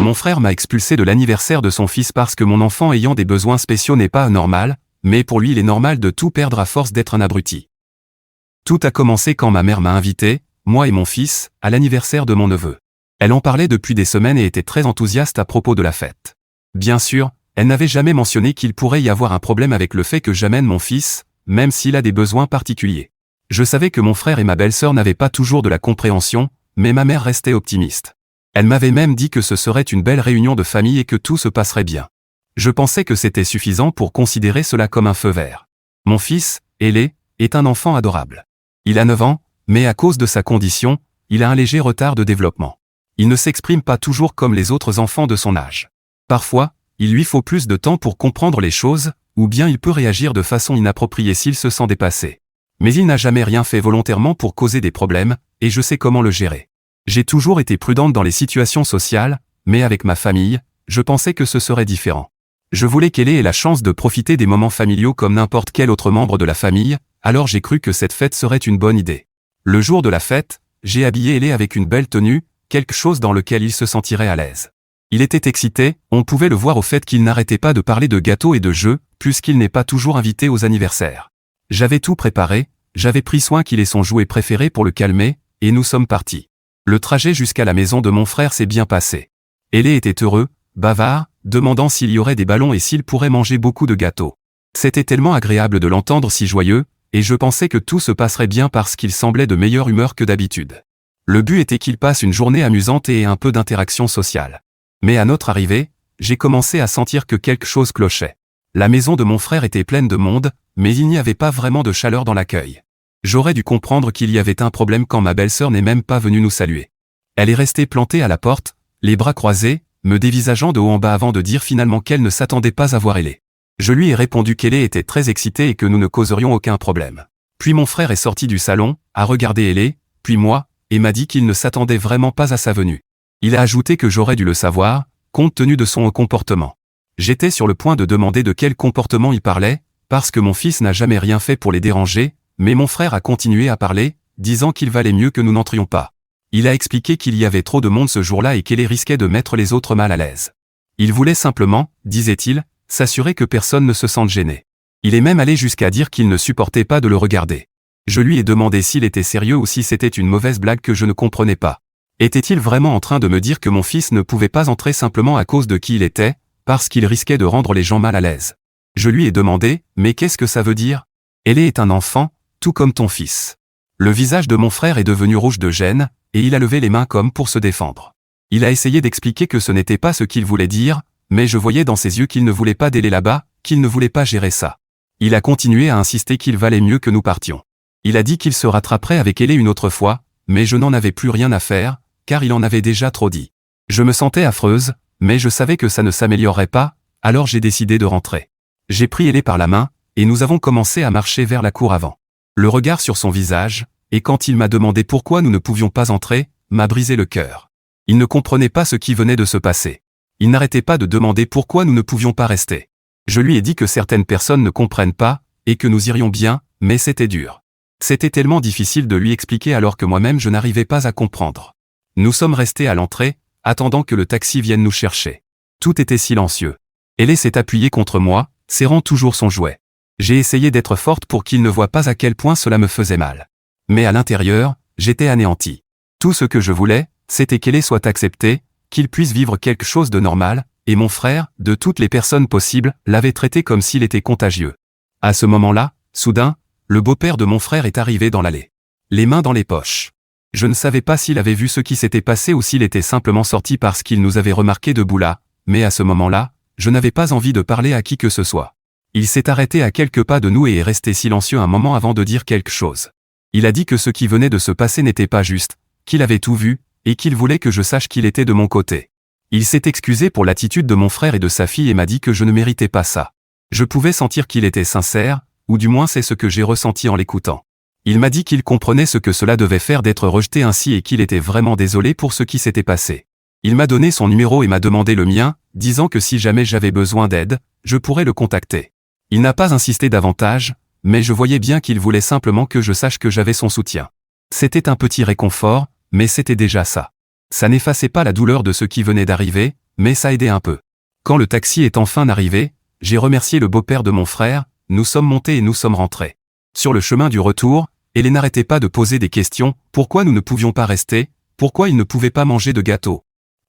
Mon frère m'a expulsé de l'anniversaire de son fils parce que mon enfant ayant des besoins spéciaux n'est pas anormal, mais pour lui il est normal de tout perdre à force d'être un abruti. Tout a commencé quand ma mère m'a invité, moi et mon fils, à l'anniversaire de mon neveu. Elle en parlait depuis des semaines et était très enthousiaste à propos de la fête. Bien sûr, elle n'avait jamais mentionné qu'il pourrait y avoir un problème avec le fait que j'amène mon fils, même s'il a des besoins particuliers. Je savais que mon frère et ma belle-sœur n'avaient pas toujours de la compréhension, mais ma mère restait optimiste. Elle m'avait même dit que ce serait une belle réunion de famille et que tout se passerait bien. Je pensais que c'était suffisant pour considérer cela comme un feu vert. Mon fils, Ailé, est un enfant adorable. Il a 9 ans, mais à cause de sa condition, il a un léger retard de développement. Il ne s'exprime pas toujours comme les autres enfants de son âge. Parfois, il lui faut plus de temps pour comprendre les choses, ou bien il peut réagir de façon inappropriée s'il se sent dépassé. Mais il n'a jamais rien fait volontairement pour causer des problèmes, et je sais comment le gérer. J'ai toujours été prudente dans les situations sociales, mais avec ma famille, je pensais que ce serait différent. Je voulais qu'Ailé ait la chance de profiter des moments familiaux comme n'importe quel autre membre de la famille, alors j'ai cru que cette fête serait une bonne idée. Le jour de la fête, j'ai habillé Ailé avec une belle tenue, quelque chose dans lequel il se sentirait à l'aise. Il était excité, on pouvait le voir au fait qu'il n'arrêtait pas de parler de gâteaux et de jeux, puisqu'il n'est pas toujours invité aux anniversaires. J'avais tout préparé, j'avais pris soin qu'il ait son jouet préféré pour le calmer, et nous sommes partis. Le trajet jusqu'à la maison de mon frère s'est bien passé. Ailé était heureux, bavard, demandant s'il y aurait des ballons et s'il pourrait manger beaucoup de gâteaux. C'était tellement agréable de l'entendre si joyeux, et je pensais que tout se passerait bien parce qu'il semblait de meilleure humeur que d'habitude. Le but était qu'il passe une journée amusante et ait un peu d'interaction sociale. Mais à notre arrivée, j'ai commencé à sentir que quelque chose clochait. La maison de mon frère était pleine de monde, mais il n'y avait pas vraiment de chaleur dans l'accueil. J'aurais dû comprendre qu'il y avait un problème quand ma belle-sœur n'est même pas venue nous saluer. Elle est restée plantée à la porte, les bras croisés, me dévisageant de haut en bas avant de dire finalement qu'elle ne s'attendait pas à voir Ailé. Je lui ai répondu qu'Ailé était très excitée et que nous ne causerions aucun problème. Puis mon frère est sorti du salon, a regardé Ailé, puis moi, et m'a dit qu'il ne s'attendait vraiment pas à sa venue. Il a ajouté que j'aurais dû le savoir, compte tenu de son comportement. J'étais sur le point de demander de quel comportement il parlait, parce que mon fils n'a jamais rien fait pour les déranger, mais mon frère a continué à parler, disant qu'il valait mieux que nous n'entrions pas. Il a expliqué qu'il y avait trop de monde ce jour-là et qu'Ailé risquait de mettre les autres mal à l'aise. Il voulait simplement, disait-il, s'assurer que personne ne se sente gêné. Il est même allé jusqu'à dire qu'il ne supportait pas de le regarder. Je lui ai demandé s'il était sérieux ou si c'était une mauvaise blague que je ne comprenais pas. Était-il vraiment en train de me dire que mon fils ne pouvait pas entrer simplement à cause de qui il était, parce qu'il risquait de rendre les gens mal à l'aise? Je lui ai demandé, mais qu'est-ce que ça veut dire? Ailé est un enfant, tout comme ton fils. Le visage de mon frère est devenu rouge de gêne, et il a levé les mains comme pour se défendre. Il a essayé d'expliquer que ce n'était pas ce qu'il voulait dire, mais je voyais dans ses yeux qu'il ne voulait pas d'Ailé là-bas, qu'il ne voulait pas gérer ça. Il a continué à insister qu'il valait mieux que nous partions. Il a dit qu'il se rattraperait avec Ailé une autre fois, mais je n'en avais plus rien à faire, car il en avait déjà trop dit. Je me sentais affreuse, mais je savais que ça ne s'améliorerait pas, alors j'ai décidé de rentrer. J'ai pris Ailé par la main, et nous avons commencé à marcher vers la cour avant. Le regard sur son visage, et quand il m'a demandé pourquoi nous ne pouvions pas entrer, m'a brisé le cœur. Il ne comprenait pas ce qui venait de se passer. Il n'arrêtait pas de demander pourquoi nous ne pouvions pas rester. Je lui ai dit que certaines personnes ne comprennent pas, et que nous irions bien, mais c'était dur. C'était tellement difficile de lui expliquer alors que moi-même je n'arrivais pas à comprendre. Nous sommes restés à l'entrée, attendant que le taxi vienne nous chercher. Tout était silencieux. Ailé s'est appuyé contre moi, serrant toujours son jouet. J'ai essayé d'être forte pour qu'il ne voie pas à quel point cela me faisait mal. Mais à l'intérieur, j'étais anéantie. Tout ce que je voulais, c'était qu'Ailé soit accepté, qu'il puisse vivre quelque chose de normal, et mon frère, de toutes les personnes possibles, l'avait traité comme s'il était contagieux. À ce moment-là, soudain, le beau-père de mon frère est arrivé dans l'allée. Les mains dans les poches. Je ne savais pas s'il avait vu ce qui s'était passé ou s'il était simplement sorti parce qu'il nous avait remarqué debout là, mais à ce moment-là, je n'avais pas envie de parler à qui que ce soit. Il s'est arrêté à quelques pas de nous et est resté silencieux un moment avant de dire quelque chose. Il a dit que ce qui venait de se passer n'était pas juste, qu'il avait tout vu, et qu'il voulait que je sache qu'il était de mon côté. Il s'est excusé pour l'attitude de mon frère et de sa fille et m'a dit que je ne méritais pas ça. Je pouvais sentir qu'il était sincère, ou du moins c'est ce que j'ai ressenti en l'écoutant. Il m'a dit qu'il comprenait ce que cela devait faire d'être rejeté ainsi et qu'il était vraiment désolé pour ce qui s'était passé. Il m'a donné son numéro et m'a demandé le mien, disant que si jamais j'avais besoin d'aide, je pourrais le contacter. Il n'a pas insisté davantage, mais je voyais bien qu'il voulait simplement que je sache que j'avais son soutien. C'était un petit réconfort, mais c'était déjà ça. Ça n'effaçait pas la douleur de ce qui venait d'arriver, mais ça aidait un peu. Quand le taxi est enfin arrivé, j'ai remercié le beau-père de mon frère, nous sommes montés et nous sommes rentrés. Sur le chemin du retour, elle n'arrêtait pas de poser des questions, pourquoi nous ne pouvions pas rester, pourquoi il ne pouvait pas manger de gâteau.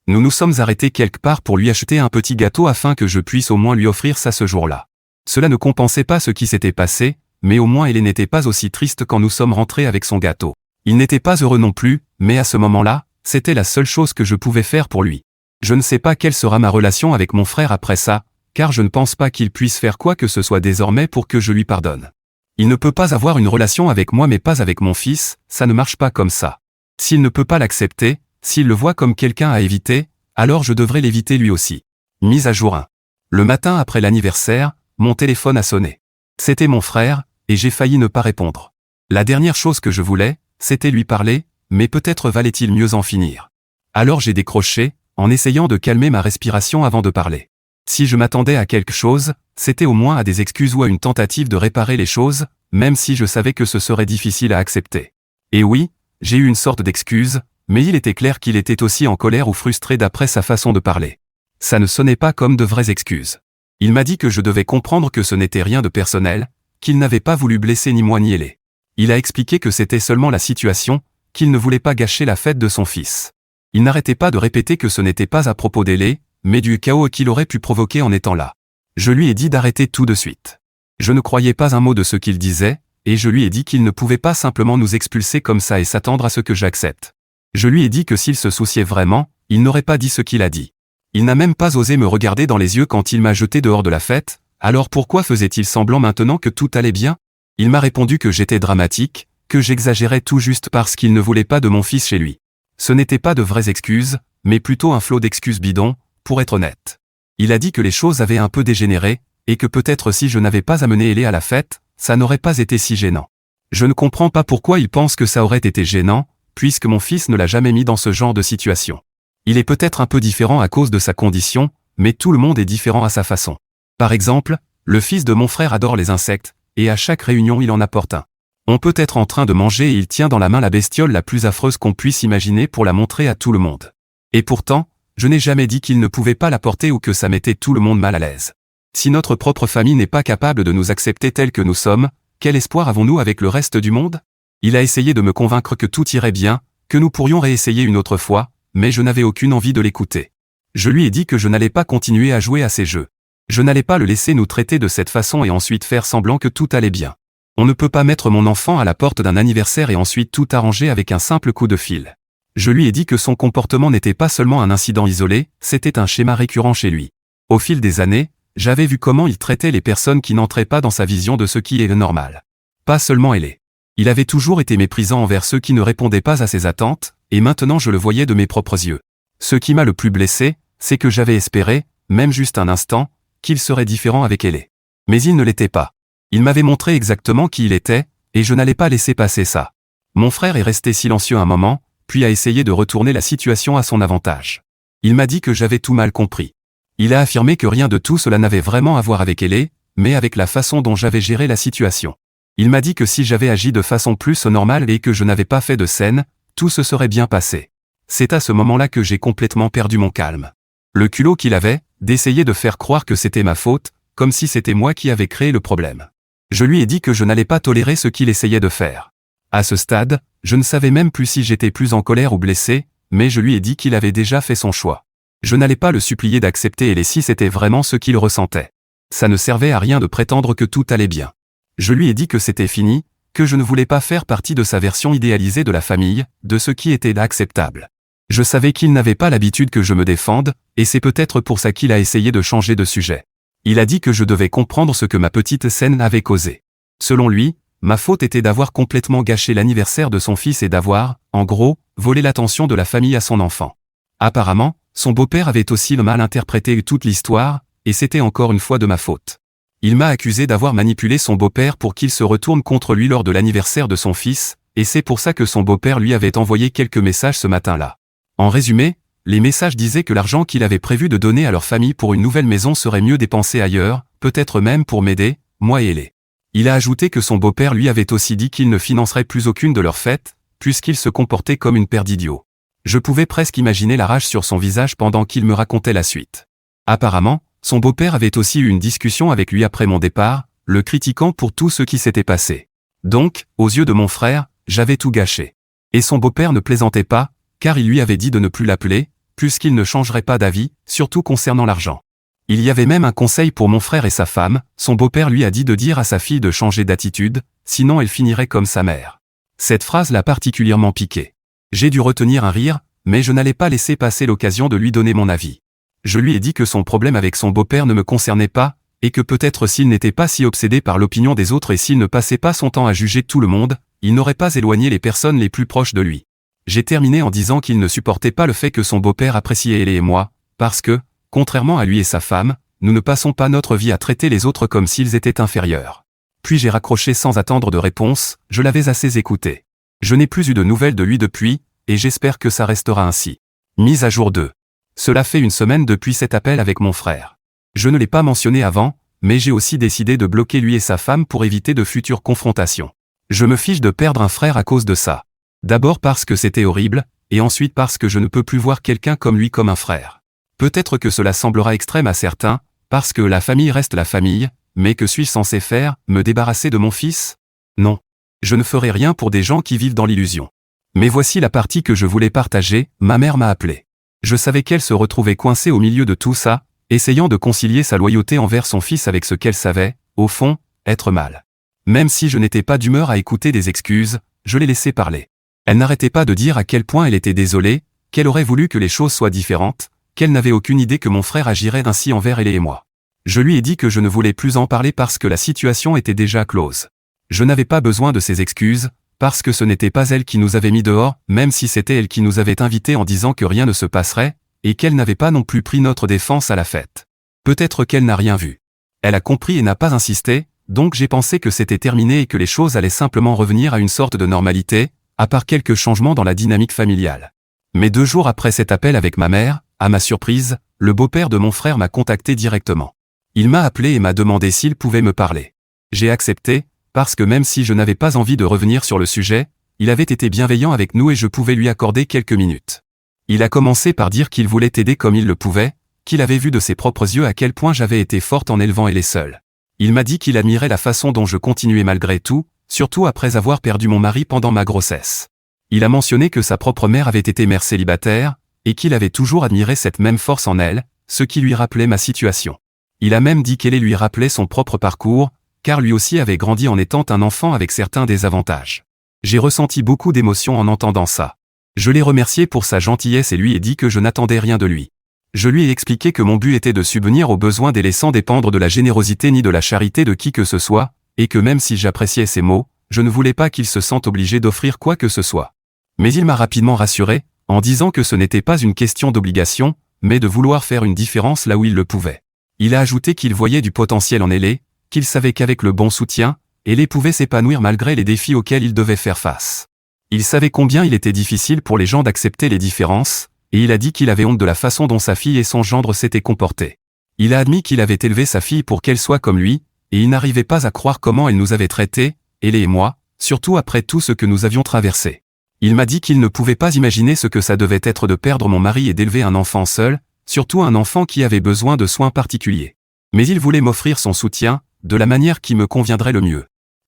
Nous nous sommes arrêtés quelque part pour lui acheter un petit gâteau afin que je puisse au moins lui offrir ça ce jour-là. Cela ne compensait pas ce qui s'était passé, mais au moins elle n'était pas aussi triste quand nous sommes rentrés avec son gâteau. Il n'était pas heureux non plus, mais à ce moment-là, c'était la seule chose que je pouvais faire pour lui. Je ne sais pas quelle sera ma relation avec mon frère après ça, car je ne pense pas qu'il puisse faire quoi que ce soit désormais pour que je lui pardonne. Il ne peut pas avoir une relation avec moi mais pas avec mon fils, ça ne marche pas comme ça. S'il ne peut pas l'accepter, s'il le voit comme quelqu'un à éviter, alors je devrais l'éviter lui aussi. Mise à jour 1. Le matin après l'anniversaire, mon téléphone a sonné. C'était mon frère, et j'ai failli ne pas répondre. La dernière chose que je voulais, c'était lui parler, mais peut-être valait-il mieux en finir. Alors j'ai décroché, en essayant de calmer ma respiration avant de parler. Si je m'attendais à quelque chose, c'était au moins à des excuses ou à une tentative de réparer les choses, même si je savais que ce serait difficile à accepter. Et oui, j'ai eu une sorte d'excuse, mais il était clair qu'il était aussi en colère ou frustré d'après sa façon de parler. Ça ne sonnait pas comme de vraies excuses. Il m'a dit que je devais comprendre que ce n'était rien de personnel, qu'il n'avait pas voulu blesser ni moi ni elle. Il a expliqué que c'était seulement la situation, qu'il ne voulait pas gâcher la fête de son fils. Il n'arrêtait pas de répéter que ce n'était pas à propos d'elle, mais du chaos qu'il aurait pu provoquer en étant là. Je lui ai dit d'arrêter tout de suite. Je ne croyais pas un mot de ce qu'il disait, et je lui ai dit qu'il ne pouvait pas simplement nous expulser comme ça et s'attendre à ce que j'accepte. Je lui ai dit que s'il se souciait vraiment, il n'aurait pas dit ce qu'il a dit. Il n'a même pas osé me regarder dans les yeux quand il m'a jeté dehors de la fête, alors pourquoi faisait-il semblant maintenant que tout allait bien? Il m'a répondu que j'étais dramatique, que j'exagérais tout juste parce qu'il ne voulait pas de mon fils chez lui. Ce n'était pas de vraies excuses, mais plutôt un flot d'excuses bidons, pour être honnête. Il a dit que les choses avaient un peu dégénéré, et que peut-être si je n'avais pas amené Elé à la fête, ça n'aurait pas été si gênant. Je ne comprends pas pourquoi il pense que ça aurait été gênant, puisque mon fils ne l'a jamais mis dans ce genre de situation. Il est peut-être un peu différent à cause de sa condition, mais tout le monde est différent à sa façon. Par exemple, le fils de mon frère adore les insectes, et à chaque réunion il en apporte un. On peut être en train de manger et il tient dans la main la bestiole la plus affreuse qu'on puisse imaginer pour la montrer à tout le monde. Et pourtant, je n'ai jamais dit qu'il ne pouvait pas la porter ou que ça mettait tout le monde mal à l'aise. Si notre propre famille n'est pas capable de nous accepter tels que nous sommes, quel espoir avons-nous avec le reste du monde? Il a essayé de me convaincre que tout irait bien, que nous pourrions réessayer une autre fois, mais je n'avais aucune envie de l'écouter. Je lui ai dit que je n'allais pas continuer à jouer à ces jeux. Je n'allais pas le laisser nous traiter de cette façon et ensuite faire semblant que tout allait bien. On ne peut pas mettre mon enfant à la porte d'un anniversaire et ensuite tout arranger avec un simple coup de fil. Je lui ai dit que son comportement n'était pas seulement un incident isolé, c'était un schéma récurrent chez lui. Au fil des années, j'avais vu comment il traitait les personnes qui n'entraient pas dans sa vision de ce qui est le normal. Pas seulement elle. Il avait toujours été méprisant envers ceux qui ne répondaient pas à ses attentes, et maintenant je le voyais de mes propres yeux. Ce qui m'a le plus blessé, c'est que j'avais espéré, même juste un instant, qu'il serait différent avec elle. Mais il ne l'était pas. Il m'avait montré exactement qui il était, et je n'allais pas laisser passer ça. Mon frère est resté silencieux un moment, puis a essayé de retourner la situation à son avantage. Il m'a dit que j'avais tout mal compris. Il a affirmé que rien de tout cela n'avait vraiment à voir avec elle, mais avec la façon dont j'avais géré la situation. Il m'a dit que si j'avais agi de façon plus normale et que je n'avais pas fait de scène, tout se serait bien passé. C'est à ce moment-là que j'ai complètement perdu mon calme. Le culot qu'il avait, d'essayer de faire croire que c'était ma faute, comme si c'était moi qui avais créé le problème. Je lui ai dit que je n'allais pas tolérer ce qu'il essayait de faire. À ce stade, je ne savais même plus si j'étais plus en colère ou blessé, mais je lui ai dit qu'il avait déjà fait son choix. Je n'allais pas le supplier d'accepter et si c'était vraiment ce qu'il ressentait. Ça ne servait à rien de prétendre que tout allait bien. Je lui ai dit que c'était fini, que je ne voulais pas faire partie de sa version idéalisée de la famille, de ce qui était acceptable. Je savais qu'il n'avait pas l'habitude que je me défende, et c'est peut-être pour ça qu'il a essayé de changer de sujet. Il a dit que je devais comprendre ce que ma petite scène avait causé. Selon lui, ma faute était d'avoir complètement gâché l'anniversaire de son fils et d'avoir, en gros, volé l'attention de la famille à son enfant. Apparemment, son beau-père avait aussi mal interprété toute l'histoire, et c'était encore une fois de ma faute. Il m'a accusé d'avoir manipulé son beau-père pour qu'il se retourne contre lui lors de l'anniversaire de son fils, et c'est pour ça que son beau-père lui avait envoyé quelques messages ce matin-là. En résumé, les messages disaient que l'argent qu'il avait prévu de donner à leur famille pour une nouvelle maison serait mieux dépensé ailleurs, peut-être même pour m'aider, moi et elle. Il a ajouté que son beau-père lui avait aussi dit qu'il ne financerait plus aucune de leurs fêtes, puisqu'il se comportait comme une paire d'idiots. Je pouvais presque imaginer la rage sur son visage pendant qu'il me racontait la suite. Apparemment, son beau-père avait aussi eu une discussion avec lui après mon départ, le critiquant pour tout ce qui s'était passé. Donc, aux yeux de mon frère, j'avais tout gâché. Et son beau-père ne plaisantait pas, car il lui avait dit de ne plus l'appeler, puisqu'il ne changerait pas d'avis, surtout concernant l'argent. Il y avait même un conseil pour mon frère et sa femme, son beau-père lui a dit de dire à sa fille de changer d'attitude, sinon elle finirait comme sa mère. Cette phrase l'a particulièrement piqué. J'ai dû retenir un rire, mais je n'allais pas laisser passer l'occasion de lui donner mon avis. Je lui ai dit que son problème avec son beau-père ne me concernait pas, et que peut-être s'il n'était pas si obsédé par l'opinion des autres et s'il ne passait pas son temps à juger tout le monde, il n'aurait pas éloigné les personnes les plus proches de lui. J'ai terminé en disant qu'il ne supportait pas le fait que son beau-père appréciait elle et moi, parce que, contrairement à lui et sa femme, nous ne passons pas notre vie à traiter les autres comme s'ils étaient inférieurs. Puis j'ai raccroché sans attendre de réponse, je l'avais assez écouté. Je n'ai plus eu de nouvelles de lui depuis, et j'espère que ça restera ainsi. Mise à jour 2. Cela fait une semaine depuis cet appel avec mon frère. Je ne l'ai pas mentionné avant, mais j'ai aussi décidé de bloquer lui et sa femme pour éviter de futures confrontations. Je me fiche de perdre un frère à cause de ça. D'abord parce que c'était horrible, et ensuite parce que je ne peux plus voir quelqu'un comme lui comme un frère. Peut-être que cela semblera extrême à certains, parce que la famille reste la famille, mais que suis-je censé faire, me débarrasser de mon fils? Non. Je ne ferai rien pour des gens qui vivent dans l'illusion. Mais voici la partie que je voulais partager, ma mère m'a appelé. Je savais qu'elle se retrouvait coincée au milieu de tout ça, essayant de concilier sa loyauté envers son fils avec ce qu'elle savait, au fond, être mal. Même si je n'étais pas d'humeur à écouter des excuses, je l'ai laissé parler. Elle n'arrêtait pas de dire à quel point elle était désolée, qu'elle aurait voulu que les choses soient différentes, qu'elle n'avait aucune idée que mon frère agirait ainsi envers elle et moi. Je lui ai dit que je ne voulais plus en parler parce que la situation était déjà close. Je n'avais pas besoin de ses excuses, parce que ce n'était pas elle qui nous avait mis dehors, même si c'était elle qui nous avait invités en disant que rien ne se passerait, et qu'elle n'avait pas non plus pris notre défense à la fête. Peut-être qu'elle n'a rien vu. Elle a compris et n'a pas insisté, donc j'ai pensé que c'était terminé et que les choses allaient simplement revenir à une sorte de normalité, à part quelques changements dans la dynamique familiale. Mais 2 jours après cet appel avec ma mère, à ma surprise, le beau-père de mon frère m'a contacté directement. Il m'a appelé et m'a demandé s'il pouvait me parler. J'ai accepté, parce que même si je n'avais pas envie de revenir sur le sujet, il avait été bienveillant avec nous et je pouvais lui accorder quelques minutes. Il a commencé par dire qu'il voulait aider comme il le pouvait, qu'il avait vu de ses propres yeux à quel point j'avais été forte en élevant elle seule. Il m'a dit qu'il admirait la façon dont je continuais malgré tout, surtout après avoir perdu mon mari pendant ma grossesse. Il a mentionné que sa propre mère avait été mère célibataire, et qu'il avait toujours admiré cette même force en elle, ce qui lui rappelait ma situation. Il a même dit qu'elle lui rappelait son propre parcours, car lui aussi avait grandi en étant un enfant avec certains désavantages. J'ai ressenti beaucoup d'émotion en entendant ça. Je l'ai remercié pour sa gentillesse et lui ai dit que je n'attendais rien de lui. Je lui ai expliqué que mon but était de subvenir aux besoins des laissant dépendre de la générosité ni de la charité de qui que ce soit, et que même si j'appréciais ses mots, je ne voulais pas qu'il se sente obligé d'offrir quoi que ce soit. Mais il m'a rapidement rassuré, en disant que ce n'était pas une question d'obligation, mais de vouloir faire une différence là où il le pouvait. Il a ajouté qu'il voyait du potentiel en elle, qu'il savait qu'avec le bon soutien, elle pouvait s'épanouir malgré les défis auxquels il devait faire face. Il savait combien il était difficile pour les gens d'accepter les différences, et il a dit qu'il avait honte de la façon dont sa fille et son gendre s'étaient comportés. Il a admis qu'il avait élevé sa fille pour qu'elle soit comme lui, et il n'arrivait pas à croire comment elle nous avait traités, elle et moi, surtout après tout ce que nous avions traversé. Il m'a dit qu'il ne pouvait pas imaginer ce que ça devait être de perdre mon mari et d'élever un enfant seul, surtout un enfant qui avait besoin de soins particuliers. Mais il voulait m'offrir son soutien, de la manière qui me conviendrait le mieux.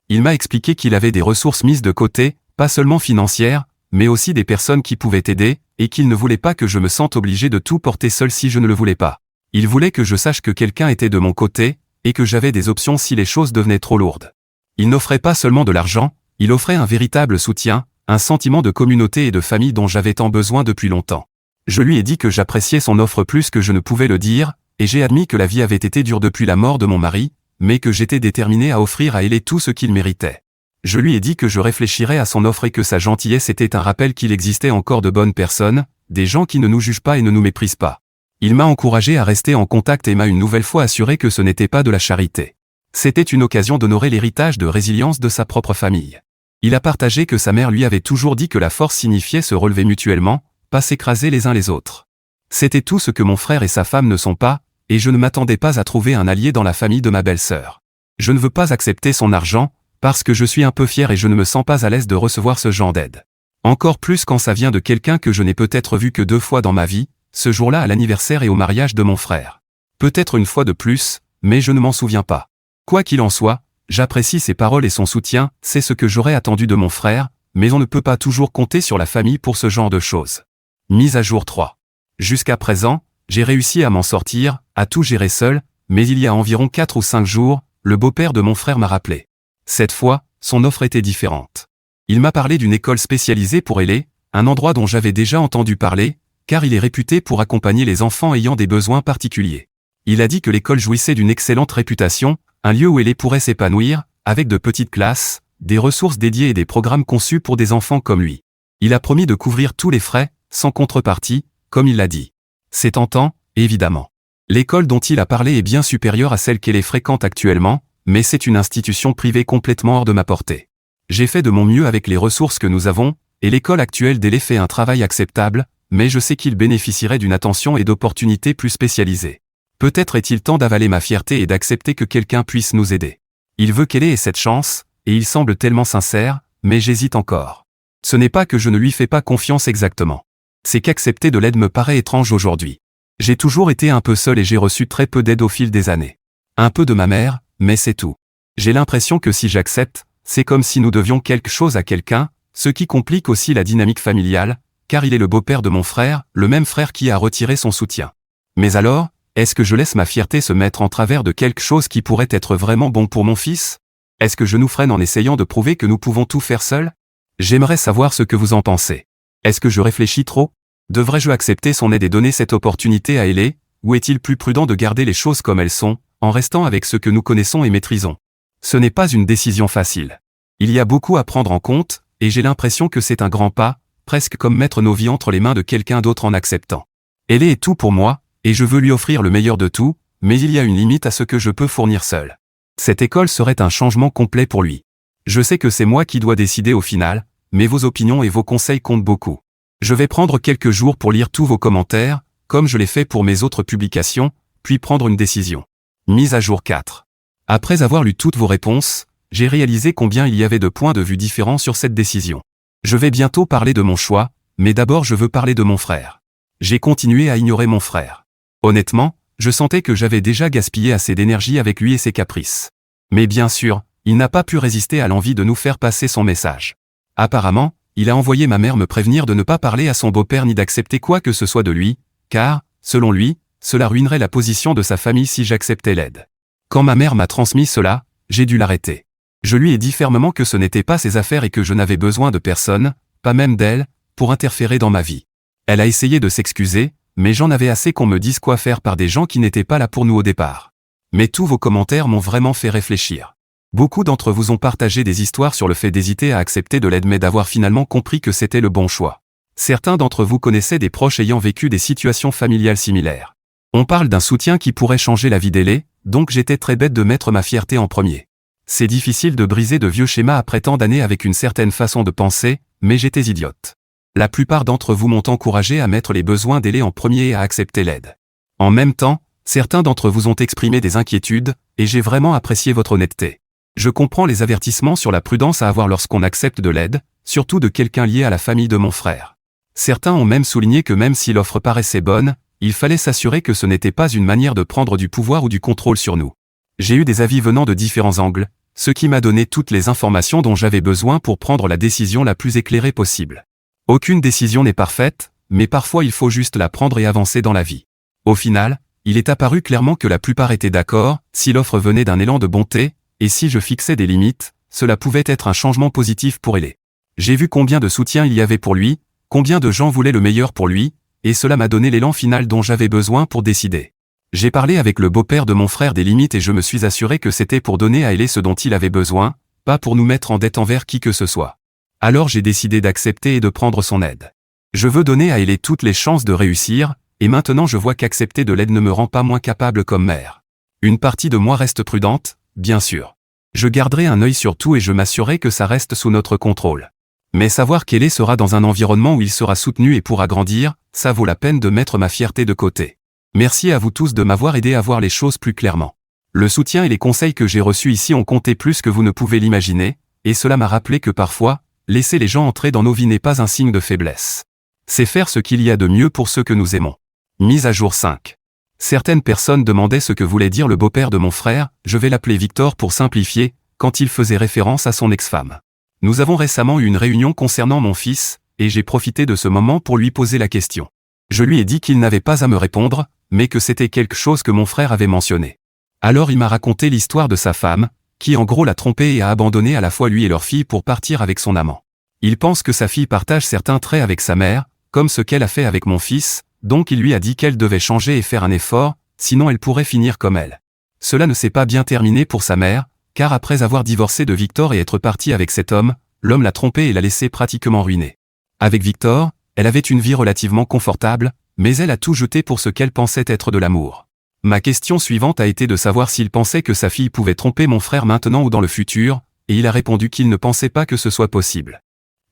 Il m'a expliqué qu'il avait des ressources mises de côté, pas seulement financières, mais aussi des personnes qui pouvaient aider, et qu'il ne voulait pas que je me sente obligé de tout porter seul si je ne le voulais pas. Il voulait que je sache que quelqu'un était de mon côté, et que j'avais des options si les choses devenaient trop lourdes. Il n'offrait pas seulement de l'argent, il offrait un véritable soutien, un sentiment de communauté et de famille dont j'avais tant besoin depuis longtemps. Je lui ai dit que j'appréciais son offre plus que je ne pouvais le dire, et j'ai admis que la vie avait été dure depuis la mort de mon mari, mais que j'étais déterminé à offrir à elle tout ce qu'il méritait. Je lui ai dit que je réfléchirais à son offre et que sa gentillesse était un rappel qu'il existait encore de bonnes personnes, des gens qui ne nous jugent pas et ne nous méprisent pas. Il m'a encouragé à rester en contact et m'a une nouvelle fois assuré que ce n'était pas de la charité. C'était une occasion d'honorer l'héritage de résilience de sa propre famille. Il a partagé que sa mère lui avait toujours dit que la force signifiait se relever mutuellement, pas s'écraser les uns les autres. C'était tout ce que mon frère et sa femme ne sont pas, et je ne m'attendais pas à trouver un allié dans la famille de ma belle-sœur. Je ne veux pas accepter son argent, parce que je suis un peu fier et je ne me sens pas à l'aise de recevoir ce genre d'aide. Encore plus quand ça vient de quelqu'un que je n'ai peut-être vu que 2 fois dans ma vie, ce jour-là à l'anniversaire et au mariage de mon frère. Peut-être une fois de plus, mais je ne m'en souviens pas. Quoi qu'il en soit, j'apprécie ses paroles et son soutien, c'est ce que j'aurais attendu de mon frère, mais on ne peut pas toujours compter sur la famille pour ce genre de choses. Mise à jour 3. Jusqu'à présent, j'ai réussi à m'en sortir, à tout gérer seul, mais il y a environ 4 ou 5 jours, le beau-père de mon frère m'a rappelé. Cette fois, son offre était différente. Il m'a parlé d'une école spécialisée pour aînés, un endroit dont j'avais déjà entendu parler, car il est réputé pour accompagner les enfants ayant des besoins particuliers. Il a dit que l'école jouissait d'une excellente réputation, un lieu où aînés pourraient s'épanouir, avec de petites classes, des ressources dédiées et des programmes conçus pour des enfants comme lui. Il a promis de couvrir tous les frais, sans contrepartie, comme il l'a dit. C'est tentant, évidemment. L'école dont il a parlé est bien supérieure à celle qu'elle fréquente actuellement, mais c'est une institution privée complètement hors de ma portée. J'ai fait de mon mieux avec les ressources que nous avons, et l'école actuelle d'Élé fait un travail acceptable, mais je sais qu'il bénéficierait d'une attention et d'opportunités plus spécialisées. Peut-être est-il temps d'avaler ma fierté et d'accepter que quelqu'un puisse nous aider. Il veut qu'Élé ait cette chance, et il semble tellement sincère, mais j'hésite encore. Ce n'est pas que je ne lui fais pas confiance exactement. C'est qu'accepter de l'aide me paraît étrange aujourd'hui. J'ai toujours été un peu seul et j'ai reçu très peu d'aide au fil des années. Un peu de ma mère, mais c'est tout. J'ai l'impression que si j'accepte, c'est comme si nous devions quelque chose à quelqu'un, ce qui complique aussi la dynamique familiale, car il est le beau-père de mon frère, le même frère qui a retiré son soutien. Mais alors, est-ce que je laisse ma fierté se mettre en travers de quelque chose qui pourrait être vraiment bon pour mon fils? Est-ce que je nous freine en essayant de prouver que nous pouvons tout faire seuls? J'aimerais savoir ce que vous en pensez. Est-ce que je réfléchis trop? Devrais-je accepter son aide et donner cette opportunité à Élé, ou est-il plus prudent de garder les choses comme elles sont, en restant avec ce que nous connaissons et maîtrisons? Ce n'est pas une décision facile. Il y a beaucoup à prendre en compte, et j'ai l'impression que c'est un grand pas, presque comme mettre nos vies entre les mains de quelqu'un d'autre en acceptant. Élé est tout pour moi, et je veux lui offrir le meilleur de tout, mais il y a une limite à ce que je peux fournir seul. Cette école serait un changement complet pour lui. Je sais que c'est moi qui dois décider au final, mais vos opinions et vos conseils comptent beaucoup. Je vais prendre quelques jours pour lire tous vos commentaires, comme je l'ai fait pour mes autres publications, puis prendre une décision. Mise à jour 4. Après avoir lu toutes vos réponses, j'ai réalisé combien il y avait de points de vue différents sur cette décision. Je vais bientôt parler de mon choix, mais d'abord je veux parler de mon frère. J'ai continué à ignorer mon frère. Honnêtement, je sentais que j'avais déjà gaspillé assez d'énergie avec lui et ses caprices. Mais bien sûr, il n'a pas pu résister à l'envie de nous faire passer son message. Apparemment, il a envoyé ma mère me prévenir de ne pas parler à son beau-père ni d'accepter quoi que ce soit de lui, car, selon lui, cela ruinerait la position de sa famille si j'acceptais l'aide. Quand ma mère m'a transmis cela, j'ai dû l'arrêter. Je lui ai dit fermement que ce n'était pas ses affaires et que je n'avais besoin de personne, pas même d'elle, pour interférer dans ma vie. Elle a essayé de s'excuser, mais j'en avais assez qu'on me dise quoi faire par des gens qui n'étaient pas là pour nous au départ. Mais tous vos commentaires m'ont vraiment fait réfléchir. Beaucoup d'entre vous ont partagé des histoires sur le fait d'hésiter à accepter de l'aide mais d'avoir finalement compris que c'était le bon choix. Certains d'entre vous connaissaient des proches ayant vécu des situations familiales similaires. On parle d'un soutien qui pourrait changer la vie d'Élé, donc j'étais très bête de mettre ma fierté en premier. C'est difficile de briser de vieux schémas après tant d'années avec une certaine façon de penser, mais j'étais idiote. La plupart d'entre vous m'ont encouragé à mettre les besoins d'Élé en premier et à accepter l'aide. En même temps, certains d'entre vous ont exprimé des inquiétudes, et j'ai vraiment apprécié votre honnêteté. Je comprends les avertissements sur la prudence à avoir lorsqu'on accepte de l'aide, surtout de quelqu'un lié à la famille de mon frère. Certains ont même souligné que même si l'offre paraissait bonne, il fallait s'assurer que ce n'était pas une manière de prendre du pouvoir ou du contrôle sur nous. J'ai eu des avis venant de différents angles, ce qui m'a donné toutes les informations dont j'avais besoin pour prendre la décision la plus éclairée possible. Aucune décision n'est parfaite, mais parfois il faut juste la prendre et avancer dans la vie. Au final, il est apparu clairement que la plupart étaient d'accord, si l'offre venait d'un élan de bonté, et si je fixais des limites, cela pouvait être un changement positif pour Élé. J'ai vu combien de soutien il y avait pour lui, combien de gens voulaient le meilleur pour lui, et cela m'a donné l'élan final dont j'avais besoin pour décider. J'ai parlé avec le beau-père de mon frère des limites et je me suis assuré que c'était pour donner à Élé ce dont il avait besoin, pas pour nous mettre en dette envers qui que ce soit. Alors j'ai décidé d'accepter et de prendre son aide. Je veux donner à Élé toutes les chances de réussir, et maintenant je vois qu'accepter de l'aide ne me rend pas moins capable comme mère. Une partie de moi reste prudente, bien sûr. Je garderai un œil sur tout et je m'assurerai que ça reste sous notre contrôle. Mais savoir qu'Élé sera dans un environnement où il sera soutenu et pourra grandir, ça vaut la peine de mettre ma fierté de côté. Merci à vous tous de m'avoir aidé à voir les choses plus clairement. Le soutien et les conseils que j'ai reçus ici ont compté plus que vous ne pouvez l'imaginer, et cela m'a rappelé que parfois, laisser les gens entrer dans nos vies n'est pas un signe de faiblesse. C'est faire ce qu'il y a de mieux pour ceux que nous aimons. Mise à jour 5. Certaines personnes demandaient ce que voulait dire le beau-père de mon frère, je vais l'appeler Victor pour simplifier, quand il faisait référence à son ex-femme. Nous avons récemment eu une réunion concernant mon fils, et j'ai profité de ce moment pour lui poser la question. Je lui ai dit qu'il n'avait pas à me répondre, mais que c'était quelque chose que mon frère avait mentionné. Alors il m'a raconté l'histoire de sa femme, qui en gros l'a trompé et a abandonné à la fois lui et leur fille pour partir avec son amant. Il pense que sa fille partage certains traits avec sa mère, comme ce qu'elle a fait avec mon fils, donc il lui a dit qu'elle devait changer et faire un effort, sinon elle pourrait finir comme elle. Cela ne s'est pas bien terminé pour sa mère, car après avoir divorcé de Victor et être partie avec cet homme, l'homme l'a trompée et l'a laissée pratiquement ruinée. Avec Victor, elle avait une vie relativement confortable, mais elle a tout jeté pour ce qu'elle pensait être de l'amour. Ma question suivante a été de savoir s'il pensait que sa fille pouvait tromper mon frère maintenant ou dans le futur, et il a répondu qu'il ne pensait pas que ce soit possible.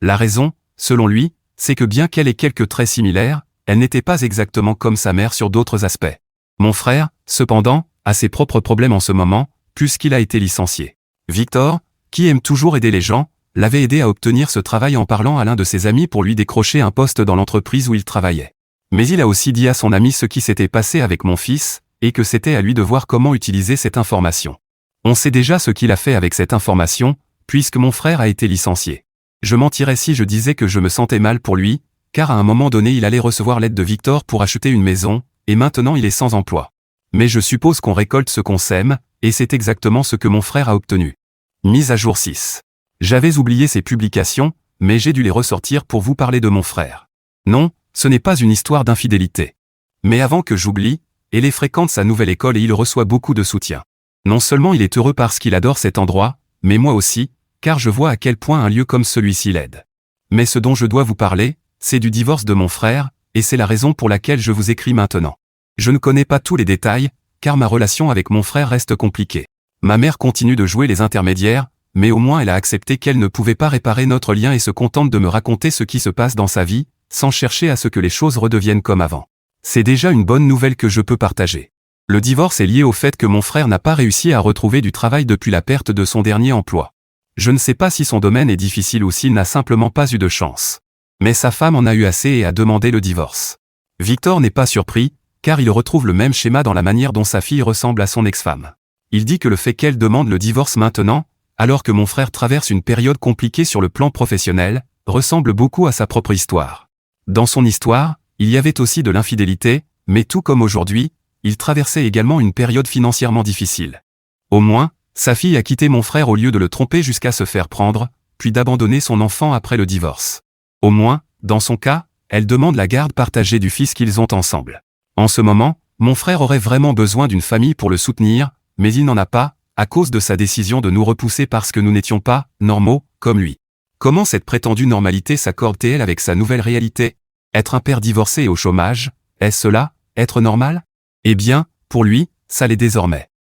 La raison, selon lui, c'est que bien qu'elle ait quelques traits similaires, elle n'était pas exactement comme sa mère sur d'autres aspects. Mon frère, cependant, a ses propres problèmes en ce moment, puisqu'il a été licencié. Victor, qui aime toujours aider les gens, l'avait aidé à obtenir ce travail en parlant à l'un de ses amis pour lui décrocher un poste dans l'entreprise où il travaillait. Mais il a aussi dit à son ami ce qui s'était passé avec mon fils, et que c'était à lui de voir comment utiliser cette information. On sait déjà ce qu'il a fait avec cette information, puisque mon frère a été licencié. Je mentirais si je disais que je me sentais mal pour lui, car à un moment donné il allait recevoir l'aide de Victor pour acheter une maison, et maintenant il est sans emploi. Mais je suppose qu'on récolte ce qu'on sème, et c'est exactement ce que mon frère a obtenu. Mise à jour 6. J'avais oublié ces publications, mais j'ai dû les ressortir pour vous parler de mon frère. Non, ce n'est pas une histoire d'infidélité. Mais avant que j'oublie, il fréquente sa nouvelle école et il reçoit beaucoup de soutien. Non seulement il est heureux parce qu'il adore cet endroit, mais moi aussi, car je vois à quel point un lieu comme celui-ci l'aide. Mais ce dont je dois vous parler, c'est du divorce de mon frère, et c'est la raison pour laquelle je vous écris maintenant. Je ne connais pas tous les détails, car ma relation avec mon frère reste compliquée. Ma mère continue de jouer les intermédiaires, mais au moins elle a accepté qu'elle ne pouvait pas réparer notre lien et se contente de me raconter ce qui se passe dans sa vie, sans chercher à ce que les choses redeviennent comme avant. C'est déjà une bonne nouvelle que je peux partager. Le divorce est lié au fait que mon frère n'a pas réussi à retrouver du travail depuis la perte de son dernier emploi. Je ne sais pas si son domaine est difficile ou s'il n'a simplement pas eu de chance. Mais sa femme en a eu assez et a demandé le divorce. Victor n'est pas surpris, car il retrouve le même schéma dans la manière dont sa fille ressemble à son ex-femme. Il dit que le fait qu'elle demande le divorce maintenant, alors que mon frère traverse une période compliquée sur le plan professionnel, ressemble beaucoup à sa propre histoire. Dans son histoire, il y avait aussi de l'infidélité, mais tout comme aujourd'hui, il traversait également une période financièrement difficile. Au moins, sa fille a quitté mon frère au lieu de le tromper jusqu'à se faire prendre, puis d'abandonner son enfant après le divorce. Au moins, dans son cas, elle demande la garde partagée du fils qu'ils ont ensemble. En ce moment, mon frère aurait vraiment besoin d'une famille pour le soutenir, mais il n'en a pas, à cause de sa décision de nous repousser parce que nous n'étions pas normaux, comme lui. Comment cette prétendue normalité s'accorde-t-elle avec sa nouvelle réalité? Être un père divorcé et au chômage, est-ce cela, être normal? Eh bien, pour lui, ça l'est désormais.